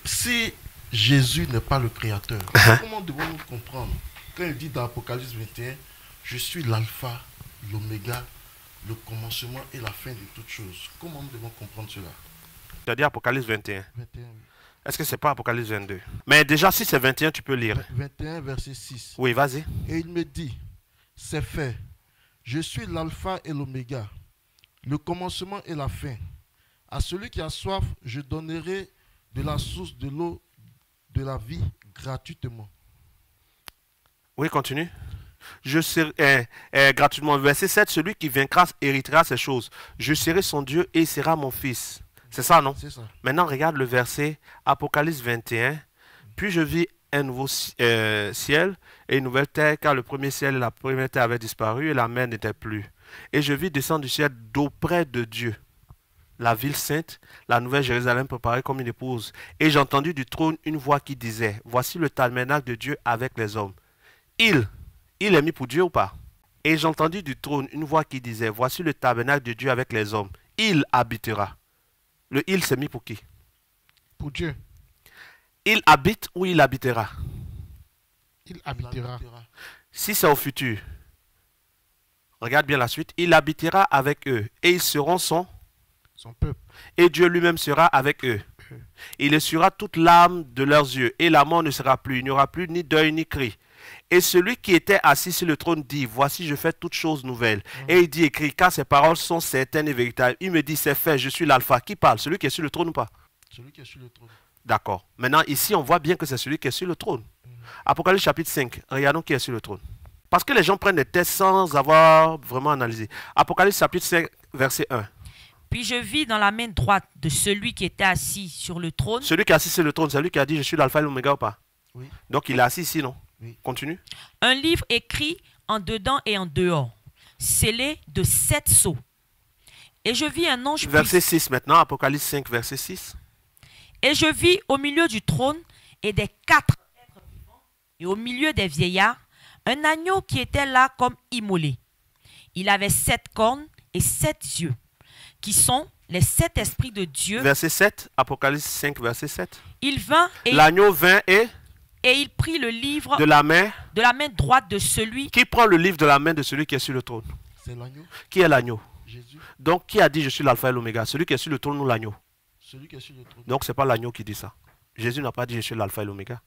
Si Jésus n'est pas le créateur, comment devons-nous comprendre quand il dit dans Apocalypse 21, je suis l'alpha, l'oméga, le commencement et la fin de toutes choses? Comment nous devons comprendre cela? Tu as dit Apocalypse 21. 21, oui. Est-ce que c'est pas Apocalypse 22? Mais déjà, si c'est 21, tu peux lire. 21, verset 6. Oui, vas-y. Et il me dit, c'est fait. Je suis l'alpha et l'oméga, le commencement et la fin. À celui qui a soif, je donnerai de la source de l'eau de la vie gratuitement. Oui, continue. Je serai gratuitement. Verset 7, celui qui vaincra héritera ces choses. Je serai son Dieu et il sera mon fils. C'est ça, non? C'est ça. Maintenant, regarde le verset Apocalypse 21. Puis je vis un nouveau ciel et une nouvelle terre, car le premier ciel et la première terre avaient disparu et la mer n'était plus. Et je vis descendre du ciel d'auprès de Dieu la ville sainte, la nouvelle Jérusalem préparée comme une épouse. Et j'ai entendu du trône une voix qui disait, voici le tabernacle de Dieu avec les hommes. Il est mis pour Dieu ou pas? Et j'ai entendu du trône une voix qui disait, voici le tabernacle de Dieu avec les hommes. Il habitera. Le il s'est mis pour qui? Pour Dieu. Il habite ou il habitera? Il habitera. Si c'est au futur, regarde bien la suite. Il habitera avec eux et ils seront son peuple. Et Dieu lui-même sera avec eux. Il essuiera toute larme de leurs yeux et la mort ne sera plus. Il n'y aura plus ni deuil ni cri. Et celui qui était assis sur le trône dit, voici je fais toutes choses nouvelles. Et il dit, écrit, car ces paroles sont certaines et véritables. Il me dit, c'est fait, je suis l'alpha. Qui parle? Celui qui est sur le trône ou pas? Celui qui est sur le trône. D'accord. Maintenant, ici, on voit bien que c'est celui qui est sur le trône. Apocalypse chapitre 5. Regardons qui est sur le trône. Parce que les gens prennent des tests sans avoir vraiment analysé. Apocalypse chapitre 5, verset 1. Puis je vis dans la main droite de celui qui était assis sur le trône. Celui qui est assis sur le trône, c'est lui qui a dit, je suis l'alpha et l'oméga ou pas? Oui. Donc, il est assis ici, non? Oui. Continue. Un livre écrit en dedans et en dehors, scellé de 7 sceaux. Et je vis un ange Verset 6 maintenant, Apocalypse 5, verset 6. Et je vis au milieu du trône et des 4 êtres vivants, et au milieu des vieillards, un agneau qui était là comme immolé. Il avait 7 cornes et 7 yeux, qui sont les 7 esprits de Dieu. Verset 7, Apocalypse 5, verset 7. Il vint et l'agneau vint et il prit le livre de la main droite de celui. Qui prend le livre de la main de celui qui est sur le trône? C'est l'agneau. Qui est l'agneau? Jésus. Donc, qui a dit je suis l'alpha et l'oméga? Celui qui est sur le trône ou l'agneau? Celui qui est sur le trône. Donc, ce n'est pas l'agneau qui dit ça. Jésus n'a pas dit je suis l'alpha et l'oméga.